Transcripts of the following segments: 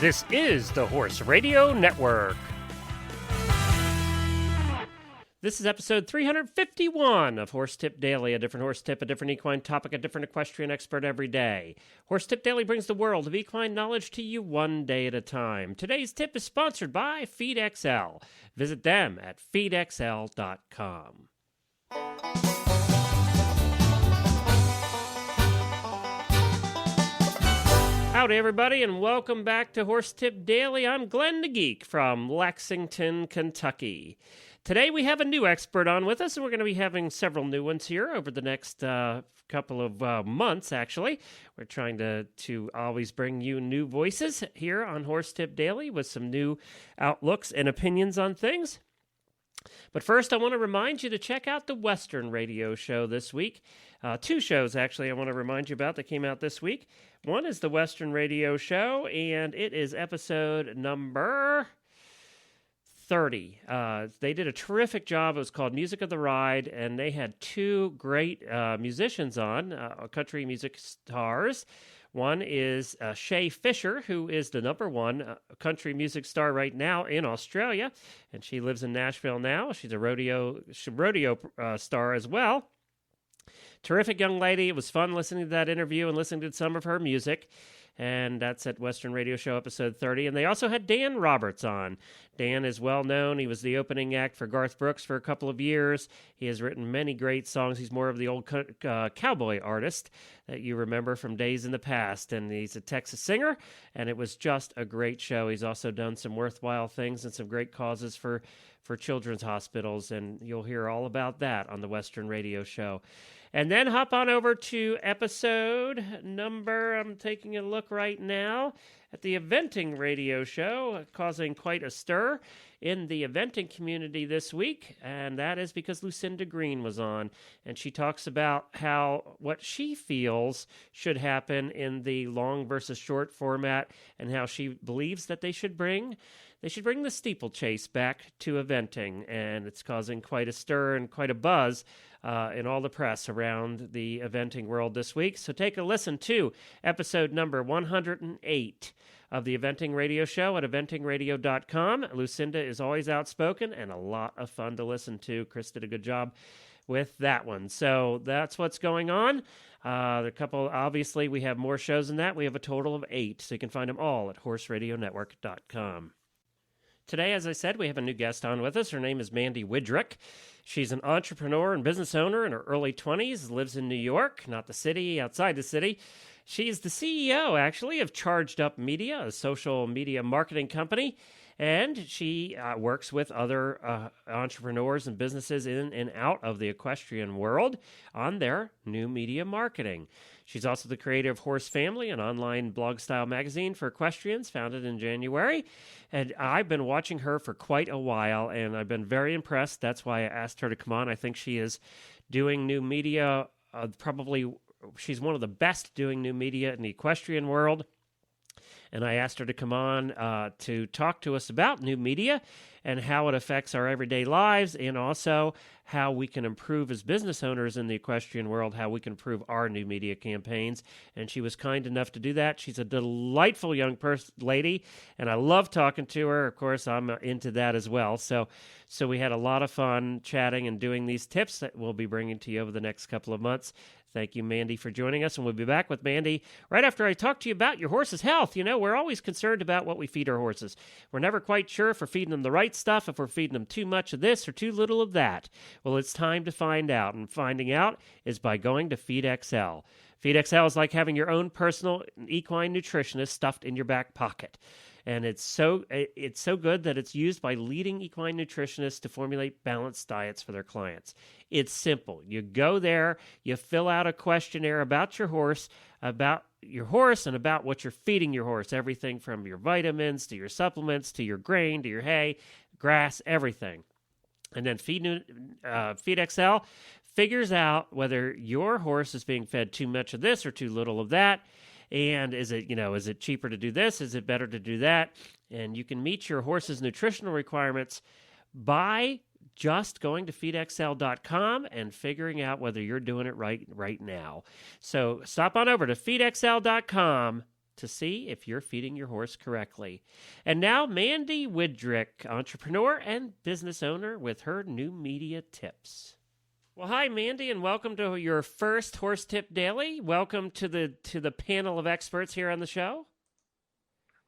This is the Horse Radio Network. This is episode 351 of Horse Tip Daily, a different horse tip, a different equine topic, a different equestrian expert every day. Horse Tip Daily brings the world of equine knowledge to you one day at a time. Today's tip is sponsored by FeedXL. Visit them at feedxl.com. Howdy, everybody, and welcome back to Horse Tip Daily. I'm Glenn the Geek from Lexington, Kentucky. Today we have a new expert on with us, and we're going to be having several new ones here over the next couple of months, actually. We're trying to always bring you new voices here on Horse Tip Daily with some new outlooks and opinions on things. But first, I want to remind you to check out the Western Radio Show this week. Two shows, actually, I want to remind you about that came out this week. One is the Western Radio Show, and it is episode number 30. They did a terrific job. It was called Music of the Ride, and they had two great musicians on, country music stars. One is Shay Fisher, who is the number one country music star right now in Australia, and she lives in Nashville now. She's a rodeo star as well. Terrific young lady. It was fun listening to that interview and listening to some of her music. And that's at Western Radio Show episode 30. And they also had Dan Roberts on. Dan is well known. He was the opening act for Garth Brooks for a couple of years. He has written many great songs. He's more of the old cowboy artist that you remember from days in the past. And he's a Texas singer, and it was just a great show. He's also done some worthwhile things and some great causes for children's hospitals, and you'll hear all about that on the Western Radio Show. And then hop on over to episode number, I'm taking a look right now, at the Eventing Radio Show, causing quite a stir in the eventing community this week, and that is because Lucinda Green was on, and she talks about what she feels should happen in the long versus short format, and how she believes that they should bring the steeplechase back to eventing, and it's causing quite a stir and quite a buzz in all the press around the eventing world this week. So take a listen to episode number 108 of the Eventing Radio Show at eventingradio.com. Lucinda is always outspoken and a lot of fun to listen to. Chris did a good job with that one. So that's what's going on. Obviously, we have more shows than that. We have a total of 8, so you can find them all at horseradionetwork.com. Today, as I said, we have a new guest on with us. Her name is Mandee Widrick. She's an entrepreneur and business owner in her early 20s, lives in New York, not the city, outside the city. She's the CEO, actually, of Charged Up Media, a social media marketing company, and she works with other entrepreneurs and businesses in and out of the equestrian world on their new media marketing. She's also the creator of Horse Family, an online blog-style magazine for equestrians founded in January. And I've been watching her for quite a while, and I've been very impressed. That's why I asked her to come on. I think she is doing new media. She's one of the best doing new media in the equestrian world. And I asked her to come on to talk to us about new media and how it affects our everyday lives, and also how we can improve as business owners in the equestrian world, how we can improve our new media campaigns. And she was kind enough to do that. She's a delightful young lady, and I love talking to her. Of course, I'm into that as well. So we had a lot of fun chatting and doing these tips that we'll be bringing to you over the next couple of months. Thank you, Mandee, for joining us, and we'll be back with Mandee right after I talk to you about your horse's health. You know, we're always concerned about what we feed our horses. We're never quite sure if we're feeding them the right stuff, if we're feeding them too much of this or too little of that. Well, it's time to find out, and finding out is by going to FeedXL. FeedXL is like having your own personal equine nutritionist stuffed in your back pocket. And it's so good that it's used by leading equine nutritionists to formulate balanced diets for their clients. It's simple. You go there, you fill out a questionnaire about your horse and about what you're feeding your horse. Everything from your vitamins to your supplements to your grain to your hay, grass, everything. And then FeedXL figures out whether your horse is being fed too much of this or too little of that. And is it cheaper to do this? Is it better to do that? And you can meet your horse's nutritional requirements by just going to feedxl.com and figuring out whether you're doing it right now. So stop on over to feedxl.com to see if you're feeding your horse correctly. And now, Mandee Widrick, entrepreneur and business owner, with her new media tips. Well, hi, Mandee, and welcome to your first Horse Tip Daily. Welcome to the panel of experts here on the show.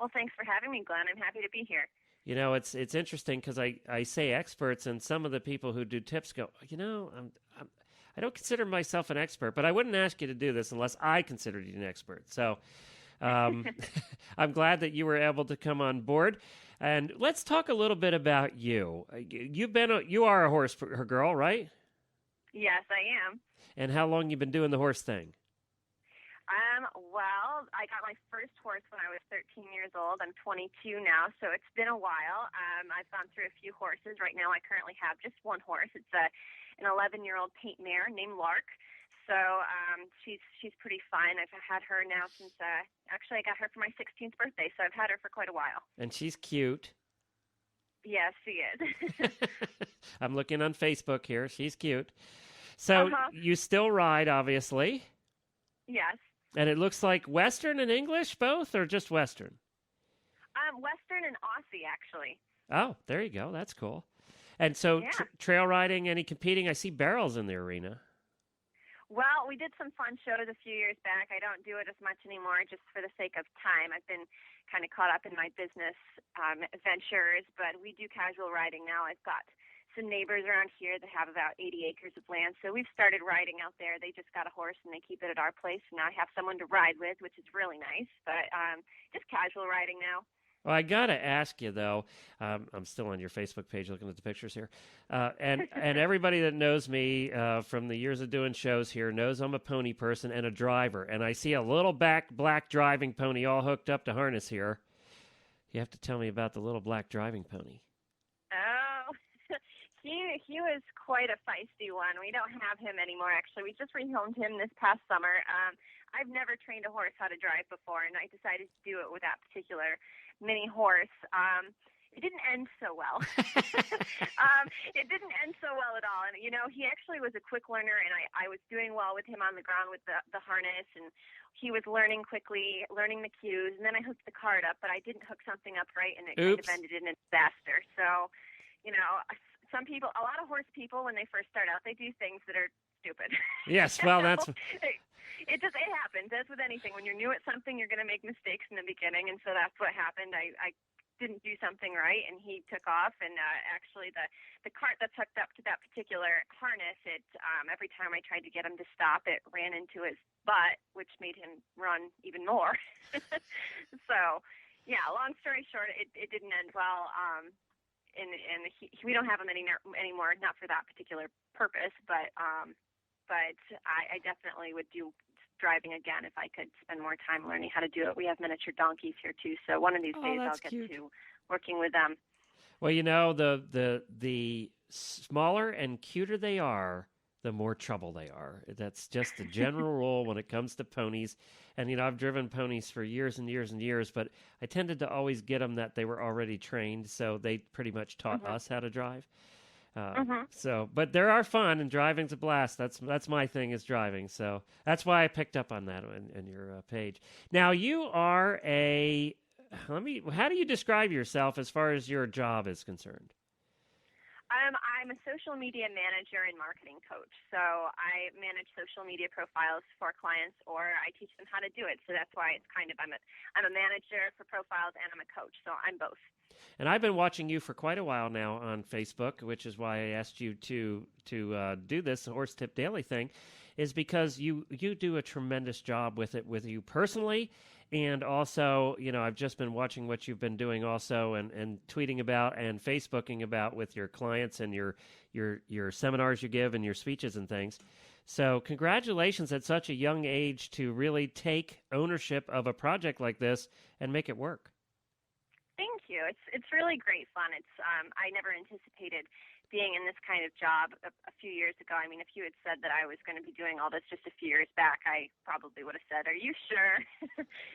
Well, thanks for having me, Glenn. I'm happy to be here. You know, it's interesting because I say experts, and some of the people who do tips go, I don't consider myself an expert, but I wouldn't ask you to do this unless I considered you an expert. So I'm glad that you were able to come on board. And let's talk a little bit about you. You are a horse girl, right? Yes, I am. And how long you been doing the horse thing? Well, I got my first horse when I was 13 years old. I'm 22 now, so it's been a while. I've gone through a few horses. Right now, I currently have just one horse. It's an 11-year-old paint mare named Lark. So she's pretty fun. I've had her now since actually I got her for my 16th birthday, so I've had her for quite a while. And she's cute. Yes, she is. I'm looking on Facebook here. She's cute. So you still ride, obviously. Yes. And it looks like Western and English both, or just Western? Western and Aussie, actually. Oh, there you go. That's cool. And so trail riding, any competing? I see barrels in the arena. Well, we did some fun shows a few years back. I don't do it as much anymore just for the sake of time. I've been kind of caught up in my business ventures, but we do casual riding now. I've got some neighbors around here that have about 80 acres of land, so we've started riding out there. They just got a horse and they keep it at our place, and now I have someone to ride with, which is really nice, but just casual riding now. Well, I got to ask you, though, I'm still on your Facebook page looking at the pictures here, and everybody that knows me from the years of doing shows here knows I'm a pony person and a driver, and I see a little black driving pony all hooked up to harness here. You have to tell me about the little black driving pony. Oh, he was quite a feisty one. We don't have him anymore, actually. We just rehomed him this past summer. I've never trained a horse how to drive before, and I decided to do it with that particular mini horse. It didn't end so well. It didn't end so well at all. And, you know, he actually was a quick learner, and I was doing well with him on the ground with the harness, and he was learning quickly, learning the cues. And then I hooked the cart up, but I didn't hook something up right, and it kind of ended in a disaster. So, you know, a lot of horse people, when they first start out, they do things that are stupid. Yes, well, that's... It happens. As with anything, when you're new at something, you're going to make mistakes in the beginning, and so that's what happened. I didn't do something right, and he took off, and actually the cart that's hooked up to that particular harness, every time I tried to get him to stop, it ran into his butt, which made him run even more. So, yeah, long story short, it didn't end well. And we don't have him anymore, not for that particular purpose, but I definitely would do driving again if I could spend more time learning how to do it. We have miniature donkeys here too, so one of these days I'll get to working with them. Well, you know, the smaller and cuter they are, the more trouble they are. That's just the general rule when it comes to ponies. And, you know, I've driven ponies for years and years and years, but I tended to always get them that they were already trained, so they pretty much taught us how to drive. So, but there are fun, and driving's a blast. That's my thing, is driving. So that's why I picked up on that in your page. Now, you are how do you describe yourself as far as your job is concerned? I'm a social media manager and marketing coach. So I manage social media profiles for clients, or I teach them how to do it. So that's why it's kind of, I'm a manager for profiles and I'm a coach. So I'm both. And I've been watching you for quite a while now on Facebook, which is why I asked you to do this Horse Tip Daily thing, is because you do a tremendous job with it, with you personally. And also, you know, I've just been watching what you've been doing also and tweeting about and Facebooking about with your clients and your seminars you give and your speeches and things. So congratulations at such a young age to really take ownership of a project like this and make it work. Thank you. It's really great fun. I never anticipated being in this kind of job a few years ago. I mean, if you had said that I was going to be doing all this just a few years back, I probably would have said, "Are you sure?"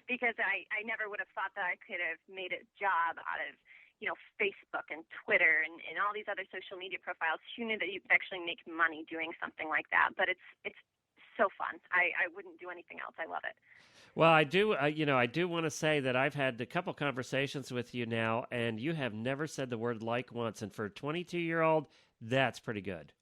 Because I never would have thought that I could have made a job out of, you know, Facebook and Twitter and all these other social media profiles. Who knew that you could actually make money doing something like that? But it's so fun. I wouldn't do anything else. I love it. Well, I do. I do want to say that I've had a couple conversations with you now, and you have never said the word like once. And for a 22-year-old, that's pretty good.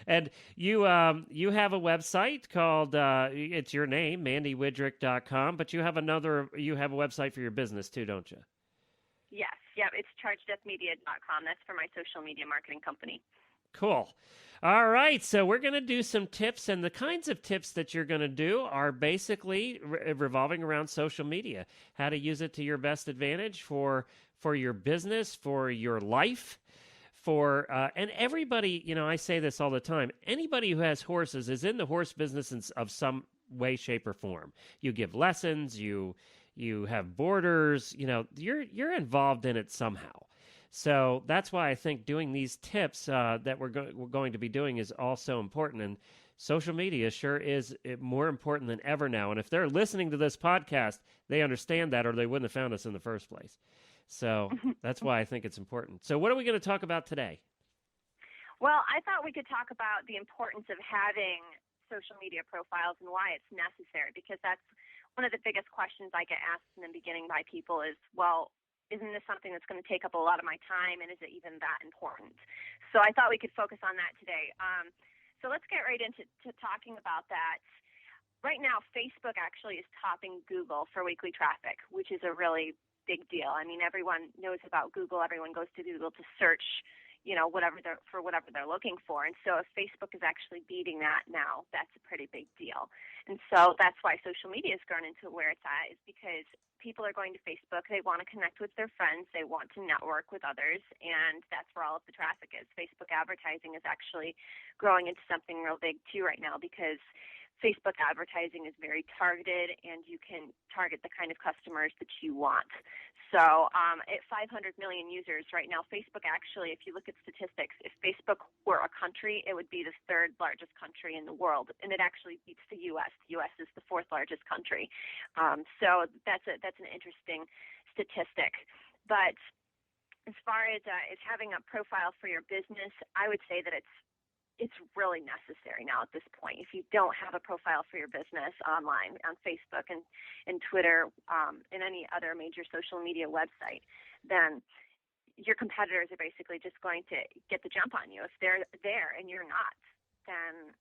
And you have a website called it's your name, MandeeWidrick.com, but you have a website for your business too, don't you? Yes. Yeah. It's chargedeathmedia.com. That's for my social media marketing company. Cool. All right, so we're going to do some tips, and the kinds of tips that you're going to do are basically revolving around social media, how to use it to your best advantage for your business, for your life, and everybody, I say this all the time, anybody who has horses is in the horse business of some way, shape, or form. You give lessons, you have boarders, you're involved in it somehow. So that's why I think doing these tips that we're going to be doing is also important. And social media sure is more important than ever now. And if they're listening to this podcast, they understand that, or they wouldn't have found us in the first place. So that's why I think it's important. So what are we going to talk about today? Well, I thought we could talk about the importance of having social media profiles and why it's necessary, because that's one of the biggest questions I get asked in the beginning by people is, well, isn't this something that's going to take up a lot of my time, and is it even that important? So I thought we could focus on that today. So let's get right into talking about that. Right now, Facebook actually is topping Google for weekly traffic, which is a really big deal. I mean, everyone knows about Google. Everyone goes to Google to search, whatever they're looking for. And so if Facebook is actually beating that now, that's a pretty big deal. And so that's why social media has grown into where it's at, is because people are going to Facebook. They want to connect with their friends. They want to network with others. And that's where all of the traffic is. Facebook advertising is actually growing into something real big too right now, because Facebook advertising is very targeted, and you can target the kind of customers that you want. So at 500 million users right now, Facebook actually, if you look at statistics, if Facebook were a country, it would be the third largest country in the world, and it actually beats the U.S. The U.S. is the fourth largest country. So that's an interesting statistic. But as far as having a profile for your business, I would say that it's really necessary now at this point. If you don't have a profile for your business online, on Facebook and Twitter, and any other major social media website, then your competitors are basically just going to get the jump on you. If they're there and you're not, then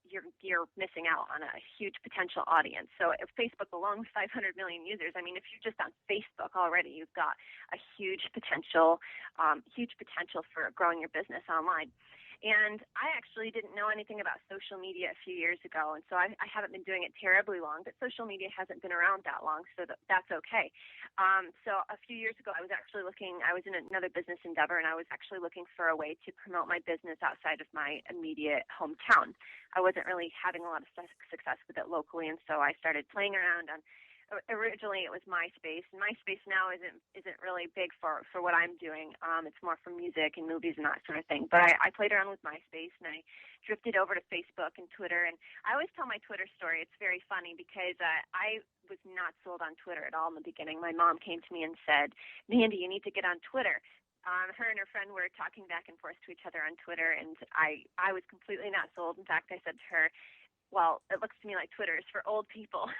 you're missing out on a huge potential audience. So if Facebook alone with 500 million users, I mean, if you're just on Facebook already, you've got a huge potential for growing your business online. And I actually didn't know anything about social media a few years ago, and so I haven't been doing it terribly long, but social media hasn't been around that long, so that's okay. So a few years ago, I was in another business endeavor, and I was actually looking for a way to promote my business outside of my immediate hometown. I wasn't really having a lot of success with it locally, and so I started playing around on. Originally, it was MySpace, and MySpace now isn't really big for what I'm doing. It's more for music and movies and that sort of thing. But I played around with MySpace, and I drifted over to Facebook and Twitter. And I always tell my Twitter story. It's very funny because I was not sold on Twitter at all in the beginning. My mom came to me and said, "Mandee, you need to get on Twitter." Her and her friend were talking back and forth to each other on Twitter, and I was completely not sold. In fact, I said to her, "Well, it looks to me like Twitter is for old people."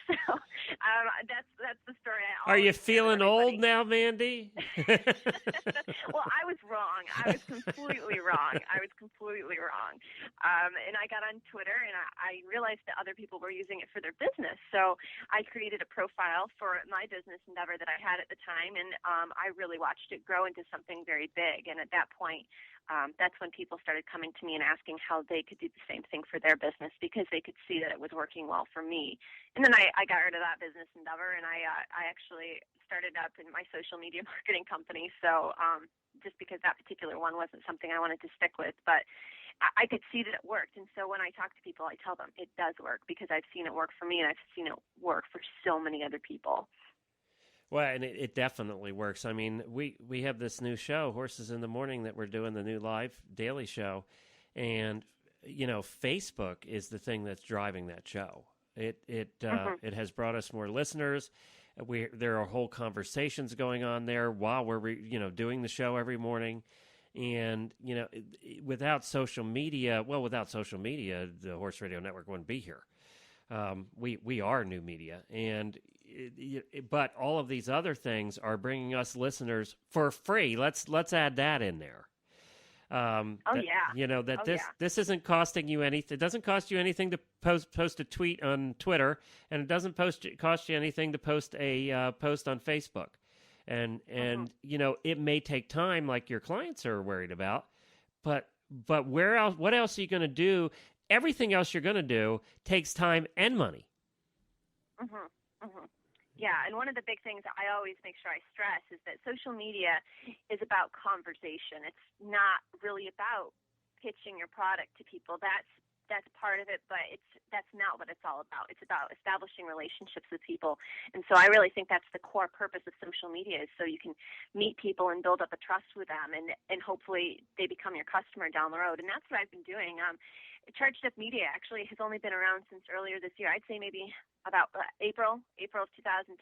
So that's the story. Are you feeling old now, Mandee? Well, I was wrong. I was completely wrong. And I got on Twitter, and I realized that other people were using it for their business. So I created a profile for my business endeavor that I had at the time, and I really watched it grow into something very big. And at that point, that's when people started coming to me and asking how they could do the same thing for their business, because they could see that it was working well for me. And then I got rid of that business endeavor, and I actually started up in my social media marketing company. So just because that particular one wasn't something I wanted to stick with, but I could see that it worked. And so when I talk to people, I tell them it does work, because I've seen it work for me, and I've seen it work for so many other people. Well, and it definitely works. I mean, we have this new show, Horses in the Morning, that we're doing, the new live daily show. And, Facebook is the thing that's driving that show. It has brought us more listeners. There are whole conversations going on there while we're, doing the show every morning. And, without social media, the Horse Radio Network wouldn't be here. We are new media, but all of these other things are bringing us listeners for free. Let's add that in there. This isn't costing you anything. It doesn't cost you anything to post a tweet on Twitter, and it doesn't cost you anything to post a post on Facebook. And it may take time, like your clients are worried about, but where else? What else are you going to do? Everything else you're going to do takes time and money. Yeah, and one of the big things I always make sure I stress is that social media is about conversation. It's not really about pitching your product to people. That's part of it, but that's not what it's all about. It's about establishing relationships with people. And so I really think that's the core purpose of social media, is so you can meet people and build up a trust with them, and hopefully they become your customer down the road. And that's what I've been doing. Charged Up Media actually has only been around since earlier this year. I'd say maybe about April of 2010.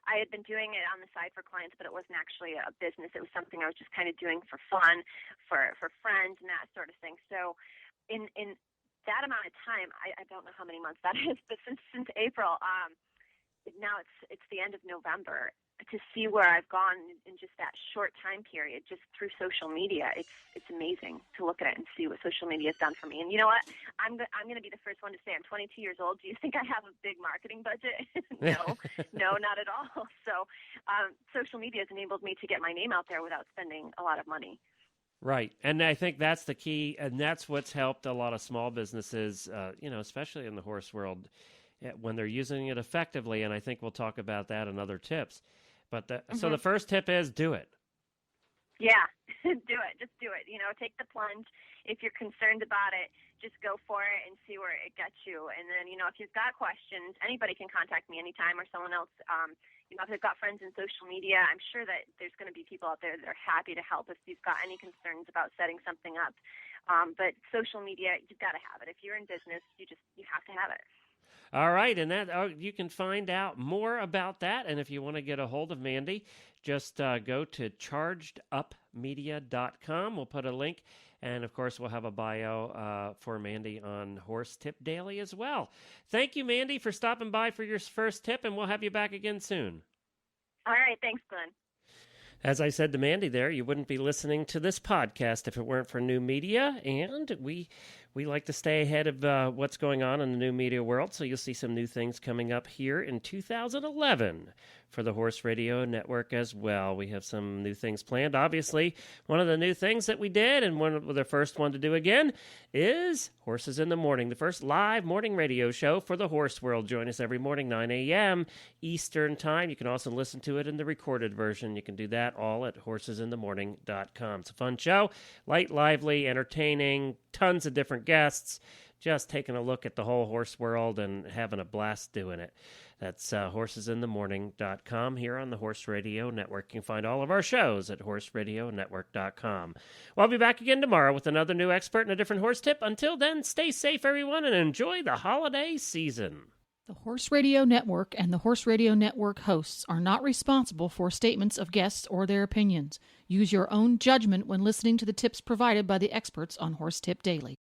I had been doing it on the side for clients, but it wasn't actually a business. It was something I was just kind of doing for fun, for friends and that sort of thing. So in that amount of time, I don't know how many months that is, but since April, now it's the end of November, to see where I've gone in just that short time period, just through social media, it's amazing to look at it and see what social media has done for me. And you know what? I'm going to be the first one to say I'm 22 years old. Do you think I have a big marketing budget? No, not at all. So social media has enabled me to get my name out there without spending a lot of money. Right. And I think that's the key, and that's what's helped a lot of small businesses, especially in the horse world, when they're using it effectively. And I think we'll talk about that in other tips. But so the first tip is do it. Yeah, do it. Just do it. Take the plunge. If you're concerned about it, just go for it and see where it gets you. And then, if you've got questions, anybody can contact me anytime, or someone else. If they've got friends in social media, I'm sure that there's going to be people out there that are happy to help if you've got any concerns about setting something up. But social media, you've got to have it. If you're in business, you have to have it. All right, and that you can find out more about that. And if you want to get a hold of Mandee, just go to chargedupmedia.com. We'll put a link. And, of course, we'll have a bio for Mandee on Horse Tip Daily as well. Thank you, Mandee, for stopping by for your first tip, and we'll have you back again soon. All right. Thanks, Glenn. As I said to Mandee there, you wouldn't be listening to this podcast if it weren't for new media, and we like to stay ahead of what's going on in the new media world, so you'll see some new things coming up here in 2011 for the Horse Radio Network as well. We have some new things planned. Obviously, one of the new things that we did, and the first one to do again, is Horses in the Morning, the first live morning radio show for the horse world. Join us every morning, 9 a.m. Eastern Time. You can also listen to it in the recorded version. You can do that all at horsesinthemorning.com. It's a fun show, light, lively, entertaining, tons of different guests, just taking a look at the whole horse world and having a blast doing it. That's horsesinthemorning.com here on the Horse Radio Network. You can find all of our shows at horseradionetwork.com. Well, I'll be back again tomorrow with another new expert and a different horse tip. Until then, stay safe, everyone, and enjoy the holiday season. The Horse Radio Network and the Horse Radio Network hosts are not responsible for statements of guests or their opinions. Use your own judgment when listening to the tips provided by the experts on Horse Tip Daily.